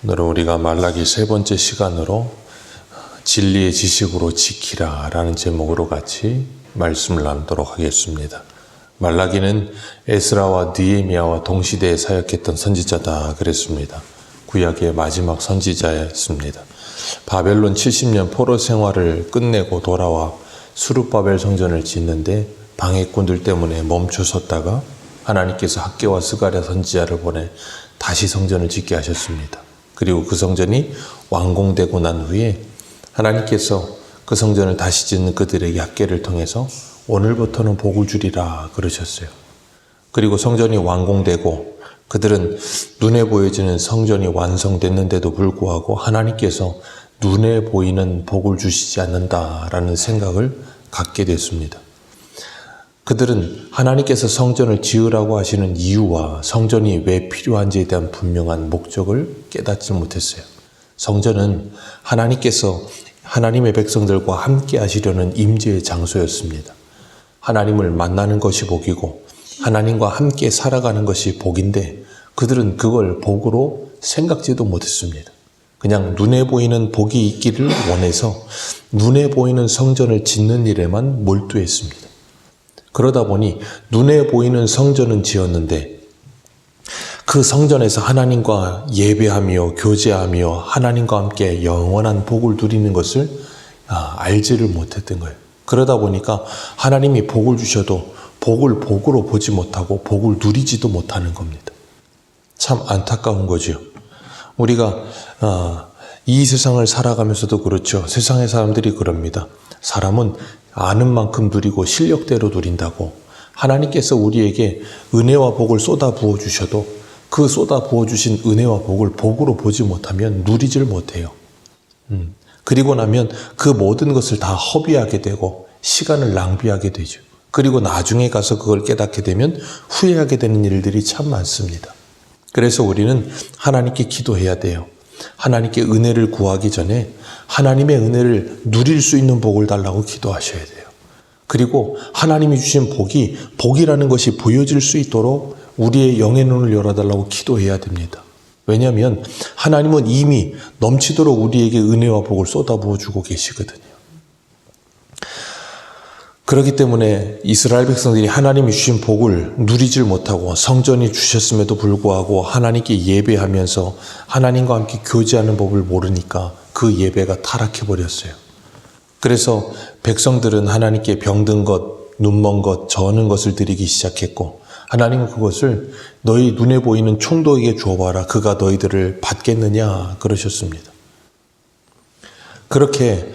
오늘은 우리가 말라기 세 번째 시간으로 진리의 지식으로 지키라 라는 제목으로 같이 말씀을 나누도록 하겠습니다. 말라기는 에스라와 느헤미야와 동시대에 사역했던 선지자다 그랬습니다. 구약의 마지막 선지자였습니다. 바벨론 70년 포로 생활을 끝내고 돌아와 수룹바벨 성전을 짓는데 방해꾼들 때문에 멈춰섰다가 하나님께서 학개와 스가랴 선지자를 보내 다시 성전을 짓게 하셨습니다. 그리고 그 성전이 완공되고 난 후에 하나님께서 그 성전을 다시 짓는 그들에게 학개를 통해서 오늘부터는 복을 주리라 그러셨어요. 그리고 성전이 완공되고 그들은 눈에 보여지는 성전이 완성됐는데도 불구하고 하나님께서 눈에 보이는 복을 주시지 않는다라는 생각을 갖게 됐습니다. 그들은 하나님께서 성전을 지으라고 하시는 이유와 성전이 왜 필요한지에 대한 분명한 목적을 깨닫지 못했어요. 성전은 하나님께서 하나님의 백성들과 함께 하시려는 임재의 장소였습니다. 하나님을 만나는 것이 복이고 하나님과 함께 살아가는 것이 복인데 그들은 그걸 복으로 생각지도 못했습니다. 그냥 눈에 보이는 복이 있기를 원해서 눈에 보이는 성전을 짓는 일에만 몰두했습니다. 그러다 보니 눈에 보이는 성전은 지었는데 그 성전에서 하나님과 예배하며 교제하며 하나님과 함께 영원한 복을 누리는 것을 알지를 못했던 거예요. 그러다 보니까 하나님이 복을 주셔도 복을 복으로 보지 못하고 복을 누리지도 못하는 겁니다. 참 안타까운 거죠. 우리가 이 세상을 살아가면서도 그렇죠. 세상의 사람들이 그럽니다. 사람은 아는 만큼 누리고 실력대로 누린다고. 하나님께서 우리에게 은혜와 복을 쏟아 부어 주셔도 그 쏟아 부어 주신 은혜와 복을 복으로 보지 못하면 누리질 못해요. 그리고 나면 그 모든 것을 다 허비하게 되고 시간을 낭비하게 되죠. 그리고 나중에 가서 그걸 깨닫게 되면 후회하게 되는 일들이 참 많습니다. 그래서 우리는 하나님께 기도해야 돼요. 하나님께 은혜를 구하기 전에 하나님의 은혜를 누릴 수 있는 복을 달라고 기도하셔야 돼요. 그리고 하나님이 주신 복이 복이라는 것이 보여질 수 있도록 우리의 영의 눈을 열어달라고 기도해야 됩니다. 왜냐하면 하나님은 이미 넘치도록 우리에게 은혜와 복을 쏟아부어 주고 계시거든요. 그렇기 때문에 이스라엘 백성들이 하나님이 주신 복을 누리질 못하고 성전이 주셨음에도 불구하고 하나님께 예배하면서 하나님과 함께 교제하는 법을 모르니까 그 예배가 타락해버렸어요. 그래서 백성들은 하나님께 병든 것, 눈먼 것, 저는 것을 드리기 시작했고 하나님은 그것을 너희 눈에 보이는 총독에게 주어봐라. 그가 너희들을 받겠느냐 그러셨습니다. 그렇게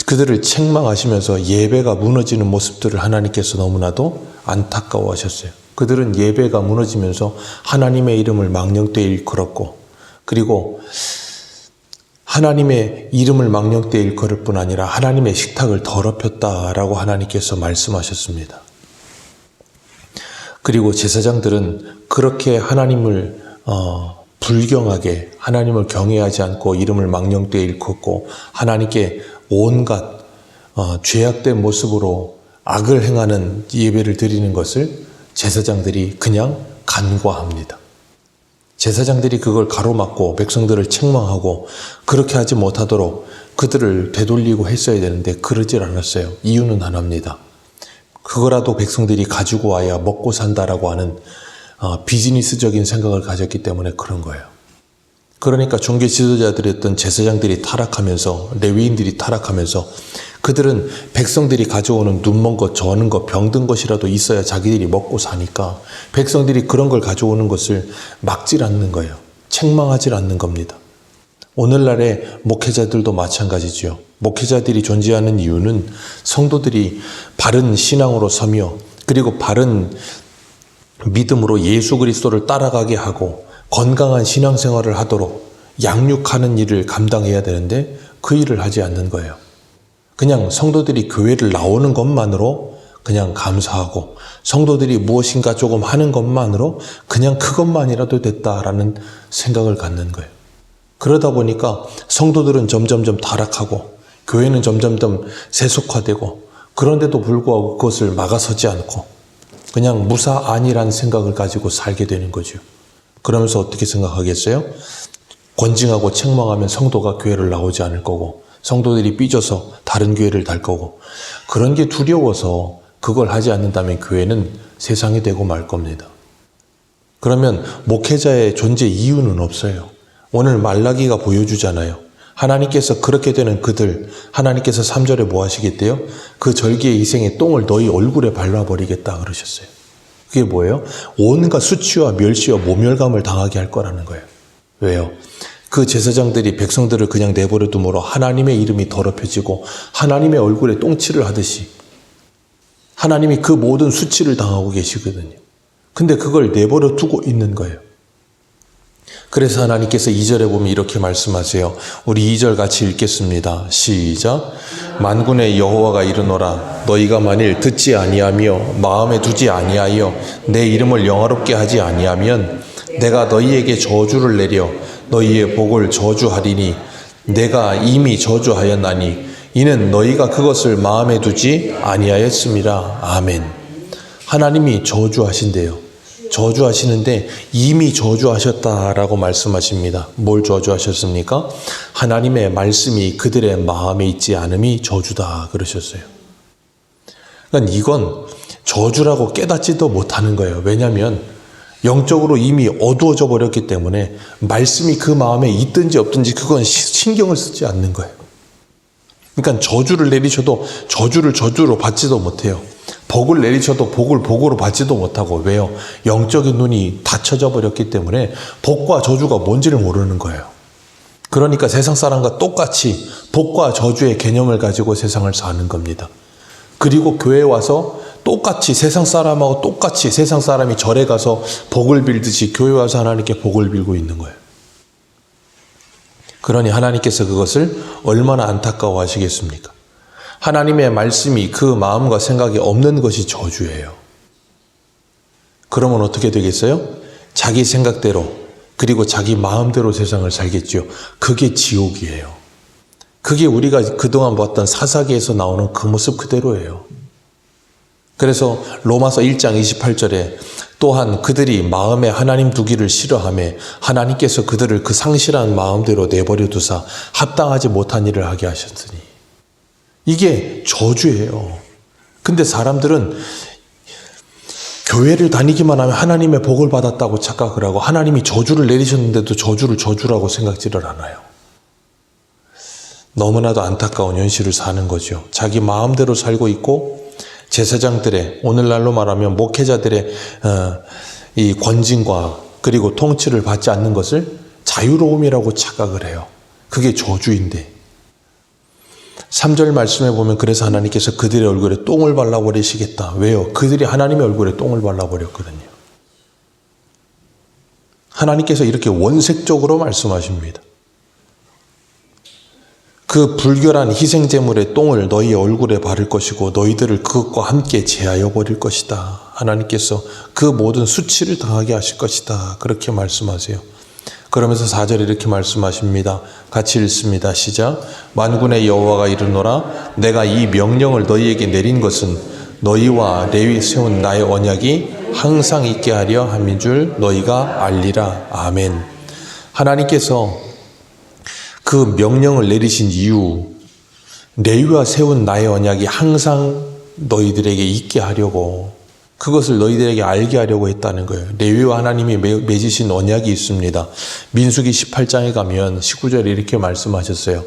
그들을 책망하시면서 예배가 무너지는 모습들을 하나님께서 너무나도 안타까워하셨어요. 그들은 예배가 무너지면서 하나님의 이름을 망령되이 일컬었고 그리고 하나님의 이름을 망령되이 일컬을 뿐 아니라 하나님의 식탁을 더럽혔다라고 하나님께서 말씀하셨습니다. 그리고 제사장들은 그렇게 하나님을 불경하게 하나님을 경외하지 않고 이름을 망령되이 일컫고 하나님께 온갖 죄악된 모습으로 악을 행하는 예배를 드리는 것을 제사장들이 그냥 간과합니다. 제사장들이 그걸 가로막고 백성들을 책망하고 그렇게 하지 못하도록 그들을 되돌리고 했어야 되는데 그러질 않았어요. 이유는 하나입니다. 그거라도 백성들이 가지고 와야 먹고 산다라고 하는 비즈니스적인 생각을 가졌기 때문에 그런 거예요. 그러니까 종교 지도자들이었던 제사장들이 타락하면서 레위인들이 타락하면서 그들은 백성들이 가져오는 눈먼 것, 저는 것, 병든 것이라도 있어야 자기들이 먹고 사니까 백성들이 그런 걸 가져오는 것을 막질 않는 거예요. 책망하질 않는 겁니다. 오늘날의 목회자들도 마찬가지죠. 목회자들이 존재하는 이유는 성도들이 바른 신앙으로 서며 그리고 바른 믿음으로 예수 그리스도를 따라가게 하고 건강한 신앙생활을 하도록 양육하는 일을 감당해야 되는데 그 일을 하지 않는 거예요. 그냥 성도들이 교회를 나오는 것만으로 그냥 감사하고 성도들이 무엇인가 조금 하는 것만으로 그냥 그것만이라도 됐다라는 생각을 갖는 거예요. 그러다 보니까 성도들은 점점점 타락하고 교회는 점점점 세속화되고 그런데도 불구하고 그것을 막아서지 않고 그냥 무사안이라는 생각을 가지고 살게 되는 거죠. 그러면서 어떻게 생각하겠어요? 권징하고 책망하면 성도가 교회를 나오지 않을 거고 성도들이 삐져서 다른 교회를 달 거고 그런 게 두려워서 그걸 하지 않는다면 교회는 세상이 되고 말 겁니다. 그러면 목회자의 존재 이유는 없어요. 오늘 말라기가 보여주잖아요. 하나님께서 그렇게 되는 그들, 하나님께서 3절에 뭐 하시겠대요? 그 절기의 희생의 똥을 너희 얼굴에 발라버리겠다 그러셨어요. 그게 뭐예요? 온갖 수치와 멸시와 모멸감을 당하게 할 거라는 거예요. 왜요? 그 제사장들이 백성들을 그냥 내버려 두므로 하나님의 이름이 더럽혀지고 하나님의 얼굴에 똥칠을 하듯이 하나님이 그 모든 수치를 당하고 계시거든요. 근데 그걸 내버려 두고 있는 거예요. 그래서 하나님께서 2절에 보면 이렇게 말씀하세요. 우리 2절 같이 읽겠습니다. 시작. 만군의 여호와가 이르노라 너희가 만일 듣지 아니하며 마음에 두지 아니하여 내 이름을 영화롭게 하지 아니하면 내가 너희에게 저주를 내려 너희의 복을 저주하리니 내가 이미 저주하였나니 이는 너희가 그것을 마음에 두지 아니하였음이라. 아멘. 하나님이 저주하신대요. 저주하시는데 이미 저주하셨다라고 말씀하십니다. 뭘 저주하셨습니까? 하나님의 말씀이 그들의 마음에 있지 않음이 저주다 그러셨어요. 그러니까 이건 저주라고 깨닫지도 못하는 거예요. 왜냐하면 영적으로 이미 어두워져 버렸기 때문에 말씀이 그 마음에 있든지 없든지 그건 신경을 쓰지 않는 거예요. 그러니까 저주를 내리셔도 저주를 저주로 받지도 못해요. 복을 내리셔도 복을 복으로 받지도 못하고. 왜요? 영적인 눈이 닫혀져 버렸기 때문에 복과 저주가 뭔지를 모르는 거예요. 그러니까 세상 사람과 똑같이 복과 저주의 개념을 가지고 세상을 사는 겁니다. 그리고 교회에 와서 똑같이 세상 사람하고 똑같이 세상 사람이 절에 가서 복을 빌듯이 교회 와서 하나님께 복을 빌고 있는 거예요. 그러니 하나님께서 그것을 얼마나 안타까워 하시겠습니까? 하나님의 말씀이 그 마음과 생각이 없는 것이 저주예요. 그러면 어떻게 되겠어요? 자기 생각대로 그리고 자기 마음대로 세상을 살겠죠. 그게 지옥이에요. 그게 우리가 그동안 봤던 사사기에서 나오는 그 모습 그대로예요. 그래서 로마서 1장 28절에 또한 그들이 마음에 하나님 두기를 싫어하며 하나님께서 그들을 그 상실한 마음대로 내버려 두사 합당하지 못한 일을 하게 하셨으니 이게 저주예요. 근데 사람들은 교회를 다니기만 하면 하나님의 복을 받았다고 착각을 하고 하나님이 저주를 내리셨는데도 저주를 저주라고 생각지를 않아요. 너무나도 안타까운 현실을 사는 거죠. 자기 마음대로 살고 있고 제사장들의 오늘날로 말하면 목회자들의 이 권징과 그리고 통치를 받지 않는 것을 자유로움이라고 착각을 해요. 그게 저주인데 3절 말씀에 보면 그래서 하나님께서 그들의 얼굴에 똥을 발라버리시겠다. 왜요? 그들이 하나님의 얼굴에 똥을 발라버렸거든요. 하나님께서 이렇게 원색적으로 말씀하십니다. 그 불결한 희생제물의 똥을 너희 얼굴에 바를 것이고 너희들을 그것과 함께 제하여 버릴 것이다. 하나님께서 그 모든 수치를 당하게 하실 것이다. 그렇게 말씀하세요. 그러면서 4절에 이렇게 말씀하십니다. 같이 읽습니다. 시작. 만군의 여호와가 이르노라 내가 이 명령을 너희에게 내린 것은 너희와 레위 세운 나의 언약이 항상 있게 하려 함인 줄 너희가 알리라. 아멘. 하나님께서 그 명령을 내리신 이유, 레위와 세운 나의 언약이 항상 너희들에게 있게 하려고, 그것을 너희들에게 알게 하려고 했다는 거예요. 레위와 하나님이 맺으신 언약이 있습니다. 민수기 18장에 가면 19절에 이렇게 말씀하셨어요.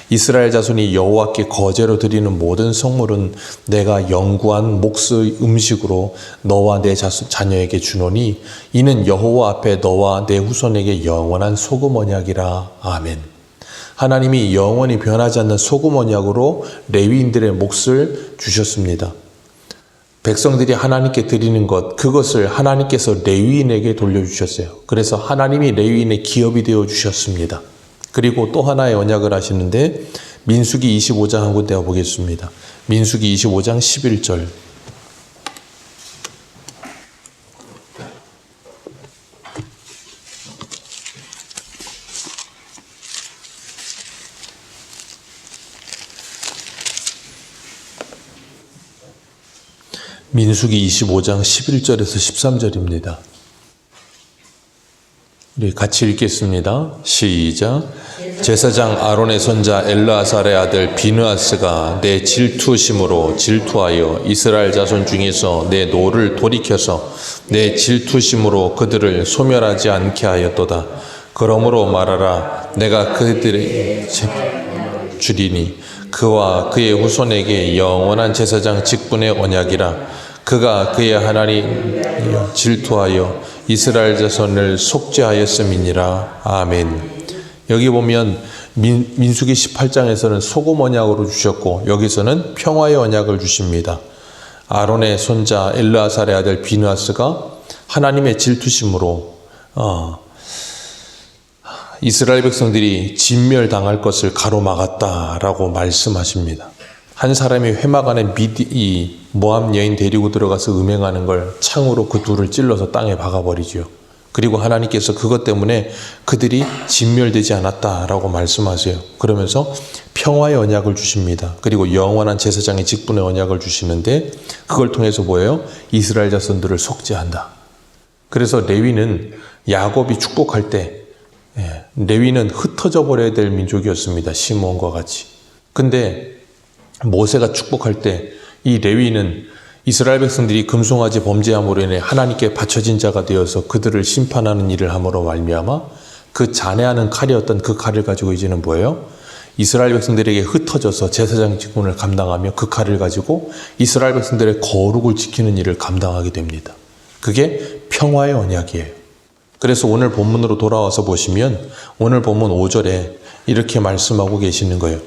이스라엘 자손이 여호와께 거제로 드리는 모든 성물은 내가 영구한 몫의 음식으로 너와 내 자녀에게 주노니 이는 여호와 앞에 너와 내 후손에게 영원한 소금 언약이라. 아멘. 하나님이 영원히 변하지 않는 소금 언약으로 레위인들의 몫을 주셨습니다. 백성들이 하나님께 드리는 것, 그것을 하나님께서 레위인에게 돌려주셨어요. 그래서 하나님이 레위인의 기업이 되어 주셨습니다. 그리고 또 하나의 언약을 하시는데 민수기 25장 한 군데 보겠습니다. 민수기 25장 11절. 민수기 25장 11절에서 13절입니다. 우리 같이 읽겠습니다. 시작. 제사장 아론의 손자 엘르아살의 아들 비느하스가 내 질투심으로 질투하여 이스라엘 자손 중에서 내 노를 돌이켜서 내 질투심으로 그들을 소멸하지 않게 하였도다. 그러므로 말하라. 내가 그들의 주리니 그와 그의 후손에게 영원한 제사장 직분의 언약이라. 그가 그의 하나님 질투하여 이스라엘 자손을 속죄하였음이니라. 아멘. 여기 보면 민수기 18장에서는 소금 언약으로 주셨고 여기서는 평화의 언약을 주십니다. 아론의 손자 엘르아살의 아들 비느하스가 하나님의 질투심으로 이스라엘 백성들이 진멸당할 것을 가로막았다라고 말씀하십니다. 한 사람이 회막 안에 이 모압 여인 데리고 들어가서 음행하는 걸 창으로 그 둘을 찔러서 땅에 박아버리죠. 그리고 하나님께서 그것 때문에 그들이 진멸되지 않았다라고 말씀하세요. 그러면서 평화의 언약을 주십니다. 그리고 영원한 제사장의 직분의 언약을 주시는데 그걸 통해서 뭐예요? 이스라엘 자손들을 속죄한다. 그래서 레위는 야곱이 축복할 때 레위는 흩어져 버려야 될 민족이었습니다. 시므온과 같이. 근데 모세가 축복할 때 이 레위는 이스라엘 백성들이 금송아지 범죄함으로 인해 하나님께 바쳐진 자가 되어서 그들을 심판하는 일을 함으로 말미암아 그 잔해하는 칼이었던 그 칼을 가지고 이제는 뭐예요? 이스라엘 백성들에게 흩어져서 제사장 직분을 감당하며 그 칼을 가지고 이스라엘 백성들의 거룩을 지키는 일을 감당하게 됩니다. 그게 평화의 언약이에요. 그래서 오늘 본문으로 돌아와서 보시면 오늘 본문 5절에 이렇게 말씀하고 계시는 거예요.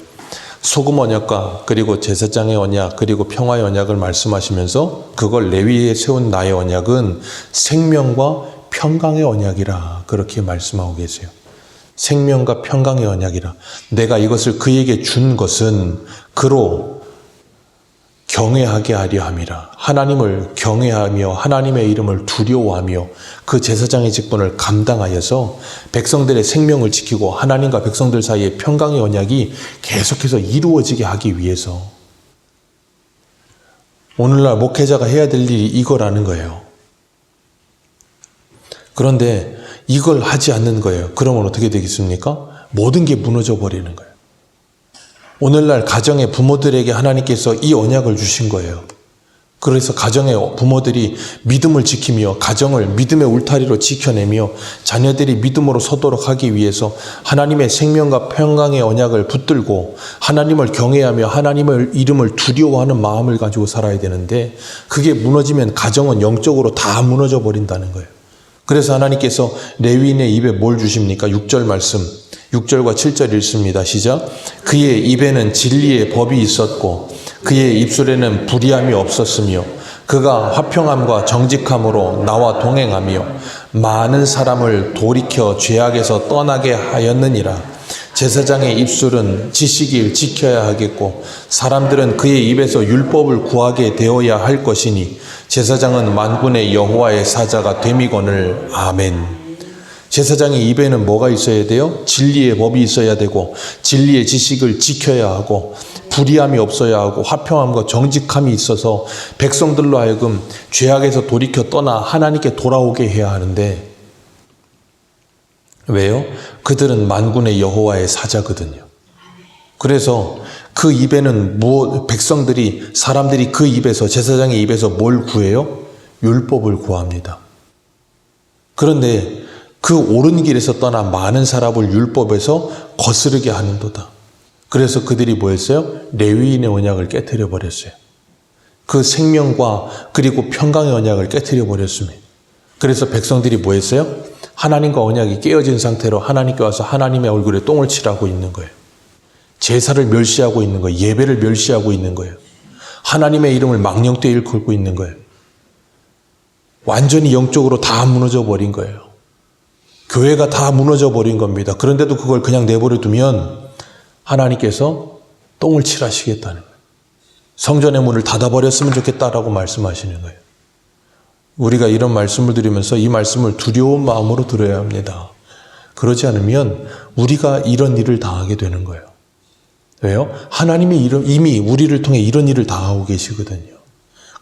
소금 언약과 그리고 제사장의 언약 그리고 평화의 언약을 말씀하시면서 그걸 레위에 세운 나의 언약은 생명과 평강의 언약이라 그렇게 말씀하고 계세요. 생명과 평강의 언약이라. 내가 이것을 그에게 준 것은 그로 경외하게 하려 함이라. 하나님을 경외하며 하나님의 이름을 두려워하며 그 제사장의 직분을 감당하여서 백성들의 생명을 지키고 하나님과 백성들 사이의 평강의 언약이 계속해서 이루어지게 하기 위해서 오늘날 목회자가 해야 될 일이 이거라는 거예요. 그런데 이걸 하지 않는 거예요. 그러면 어떻게 되겠습니까? 모든 게 무너져 버리는 거예요. 오늘날 가정의 부모들에게 하나님께서 이 언약을 주신 거예요. 그래서 가정의 부모들이 믿음을 지키며 가정을 믿음의 울타리로 지켜내며 자녀들이 믿음으로 서도록 하기 위해서 하나님의 생명과 평강의 언약을 붙들고 하나님을 경외하며 하나님의 이름을 두려워하는 마음을 가지고 살아야 되는데 그게 무너지면 가정은 영적으로 다 무너져 버린다는 거예요. 그래서 하나님께서 레위인의 입에 뭘 주십니까? 6절 말씀 6절과 7절 읽습니다. 시작. 그의 입에는 진리의 법이 있었고 그의 입술에는 불의함이 없었으며 그가 화평함과 정직함으로 나와 동행하며 많은 사람을 돌이켜 죄악에서 떠나게 하였느니라. 제사장의 입술은 지식을 지켜야 하겠고 사람들은 그의 입에서 율법을 구하게 되어야 할 것이니 제사장은 만군의 여호와의 사자가 됨이거늘. 아멘. 제사장의 입에는 뭐가 있어야 돼요? 진리의 법이 있어야 되고 진리의 지식을 지켜야 하고 불의함이 없어야 하고 화평함과 정직함이 있어서 백성들로 하여금 죄악에서 돌이켜 떠나 하나님께 돌아오게 해야 하는데 왜요? 그들은 만군의 여호와의 사자거든요. 그래서 그 입에는 백성들이 사람들이 그 입에서 제사장의 입에서 뭘 구해요? 율법을 구합니다. 그런데 그 옳은 길에서 떠나 많은 사람을 율법에서 거스르게 하는도다. 그래서 그들이 뭐 했어요? 레위인의 언약을 깨트려 버렸어요. 그 생명과 그리고 평강의 언약을 깨트려 버렸습니다. 그래서 백성들이 뭐 했어요? 하나님과 언약이 깨어진 상태로 하나님께 와서 하나님의 얼굴에 똥을 칠하고 있는 거예요. 제사를 멸시하고 있는 거예요. 예배를 멸시하고 있는 거예요. 하나님의 이름을 망령되이 일컬고 있는 거예요. 완전히 영적으로 다 무너져 버린 거예요. 교회가 다 무너져 버린 겁니다. 그런데도 그걸 그냥 내버려 두면 하나님께서 똥을 칠하시겠다는 거예요. 성전의 문을 닫아버렸으면 좋겠다라고 말씀하시는 거예요. 우리가 이런 말씀을 드리면서 이 말씀을 두려운 마음으로 들어야 합니다. 그러지 않으면 우리가 이런 일을 당하게 되는 거예요. 왜요? 하나님이 이미 우리를 통해 이런 일을 당하고 계시거든요.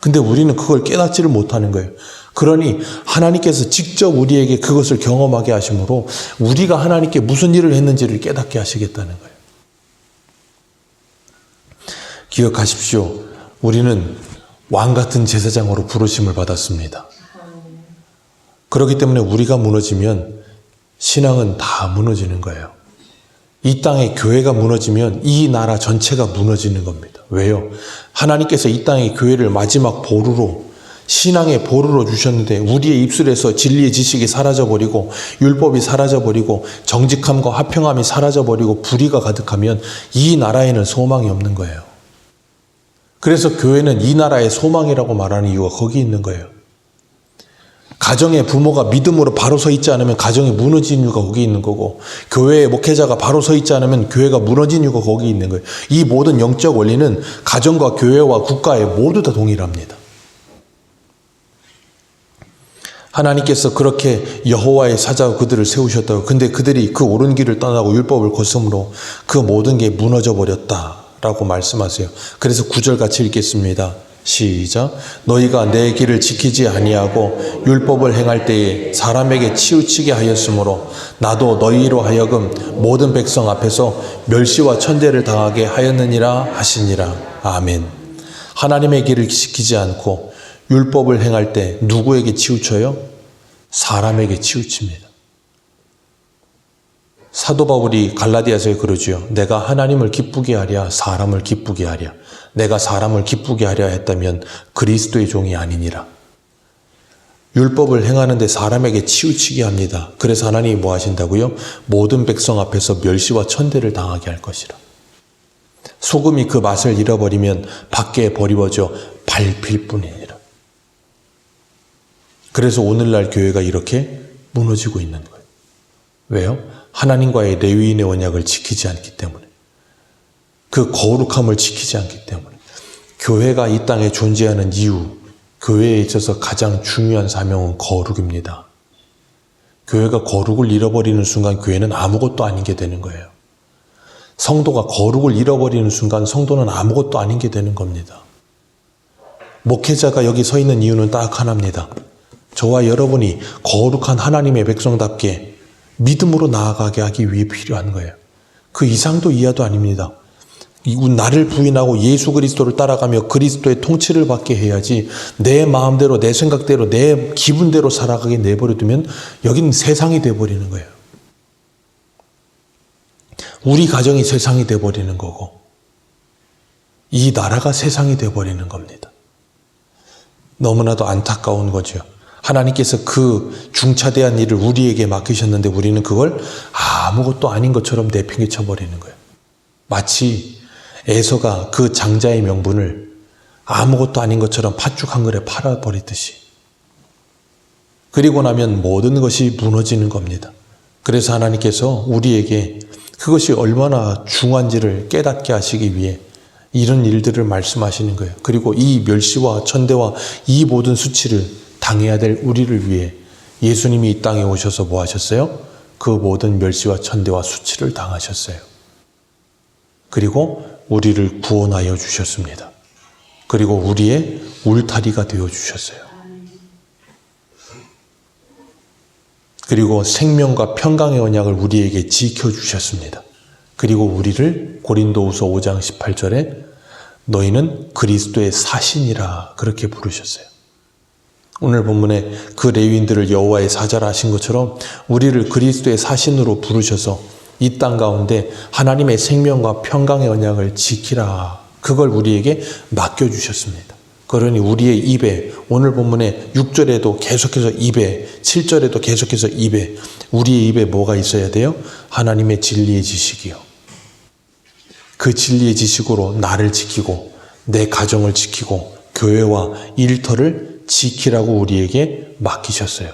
근데 우리는 그걸 깨닫지를 못하는 거예요. 그러니 하나님께서 직접 우리에게 그것을 경험하게 하심으로 우리가 하나님께 무슨 일을 했는지를 깨닫게 하시겠다는 거예요. 기억하십시오. 우리는 왕 같은 제사장으로 부르심을 받았습니다. 그렇기 때문에 우리가 무너지면 신앙은 다 무너지는 거예요. 이 땅에 교회가 무너지면 이 나라 전체가 무너지는 겁니다. 왜요? 하나님께서 이 땅에 교회를 마지막 보루로, 신앙의 보루로 주셨는데 우리의 입술에서 진리의 지식이 사라져버리고 율법이 사라져버리고 정직함과 화평함이 사라져버리고 불의가 가득하면 이 나라에는 소망이 없는 거예요. 그래서 교회는 이 나라의 소망이라고 말하는 이유가 거기 있는 거예요. 가정의 부모가 믿음으로 바로 서 있지 않으면 가정이 무너진 이유가 거기 있는 거고, 교회의 목회자가 바로 서 있지 않으면 교회가 무너진 이유가 거기 있는 거예요. 이 모든 영적 원리는 가정과 교회와 국가에 모두 다 동일합니다. 하나님께서 그렇게 여호와의 사자로 그들을 세우셨다고. 근데 그들이 그 옳은 길을 떠나고 율법을 거스름으로 그 모든 게 무너져 버렸다라고 말씀하세요. 그래서 9절 같이 읽겠습니다. 시작. 너희가 내 길을 지키지 아니하고 율법을 행할 때에 사람에게 치우치게 하였으므로 나도 너희로 하여금 모든 백성 앞에서 멸시와 천대를 당하게 하였느니라 하시니라. 아멘. 하나님의 길을 지키지 않고 율법을 행할 때 누구에게 치우쳐요? 사람에게 치우칩니다. 사도 바울이 갈라디아서에 그러지요. 내가 하나님을 기쁘게 하랴 사람을 기쁘게 하랴. 내가 사람을 기쁘게 하려 했다면 그리스도의 종이 아니니라. 율법을 행하는데 사람에게 치우치게 합니다. 그래서 하나님이 뭐 하신다고요? 모든 백성 앞에서 멸시와 천대를 당하게 할 것이라. 소금이 그 맛을 잃어버리면 밖에 버리워져 밟힐 뿐이니라. 그래서 오늘날 교회가 이렇게 무너지고 있는 거예요. 왜요? 하나님과의 레위인의 언약을 지키지 않기 때문에. 그 거룩함을 지키지 않기 때문에. 교회가 이 땅에 존재하는 이유, 교회에 있어서 가장 중요한 사명은 거룩입니다. 교회가 거룩을 잃어버리는 순간 교회는 아무것도 아닌 게 되는 거예요. 성도가 거룩을 잃어버리는 순간 성도는 아무것도 아닌 게 되는 겁니다. 목회자가 여기 서 있는 이유는 딱 하나입니다. 저와 여러분이 거룩한 하나님의 백성답게 믿음으로 나아가게 하기 위해 필요한 거예요. 그 이상도 이하도 아닙니다. 나를 부인하고 예수 그리스도를 따라가며 그리스도의 통치를 받게 해야지 내 마음대로 내 생각대로 내 기분대로 살아가게 내버려두면 여기는 세상이 돼버리는 거예요. 우리 가정이 세상이 돼버리는 거고 이 나라가 세상이 돼버리는 겁니다. 너무나도 안타까운 거죠. 하나님께서 그 중차대한 일을 우리에게 맡기셨는데 우리는 그걸 아무것도 아닌 것처럼 내팽개쳐버리는 거예요. 마치 에서가 그 장자의 명분을 아무것도 아닌 것처럼 팥죽 한 그릇에 팔아버리듯이. 그리고 나면 모든 것이 무너지는 겁니다. 그래서 하나님께서 우리에게 그것이 얼마나 중요한지를 깨닫게 하시기 위해 이런 일들을 말씀하시는 거예요. 그리고 이 멸시와 천대와 이 모든 수치를 당해야 될 우리를 위해 예수님이 이 땅에 오셔서 뭐 하셨어요? 그 모든 멸시와 천대와 수치를 당하셨어요. 그리고 우리를 구원하여 주셨습니다. 그리고 우리의 울타리가 되어 주셨어요. 그리고 생명과 평강의 언약을 우리에게 지켜주셨습니다. 그리고 우리를 고린도후서 5장 18절에 너희는 그리스도의 사신이라 그렇게 부르셨어요. 오늘 본문에 그 레위인들을 여호와의 사자라 하신 것처럼 우리를 그리스도의 사신으로 부르셔서 이 땅 가운데 하나님의 생명과 평강의 언약을 지키라. 그걸 우리에게 맡겨주셨습니다. 그러니 우리의 입에 오늘 본문에 6절에도 계속해서 입에 7절에도 계속해서 입에 우리의 입에 뭐가 있어야 돼요? 하나님의 진리의 지식이요. 그 진리의 지식으로 나를 지키고 내 가정을 지키고 교회와 일터를 지키라고 우리에게 맡기셨어요.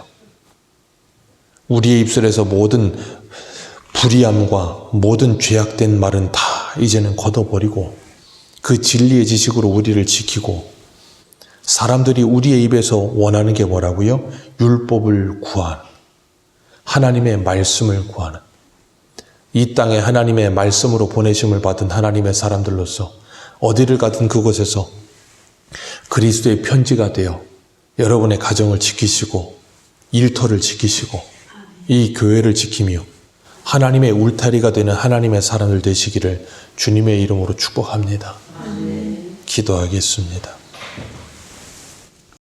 우리의 입술에서 모든 불의함과 모든 죄악된 말은 다 이제는 걷어버리고 그 진리의 지식으로 우리를 지키고 사람들이 우리의 입에서 원하는 게 뭐라고요? 율법을 구하는, 하나님의 말씀을 구하는, 이 땅에 하나님의 말씀으로 보내심을 받은 하나님의 사람들로서 어디를 가든 그곳에서 그리스도의 편지가 되어 여러분의 가정을 지키시고 일터를 지키시고 이 교회를 지키며 하나님의 울타리가 되는 하나님의 사람들 되시기를 주님의 이름으로 축복합니다. 기도하겠습니다.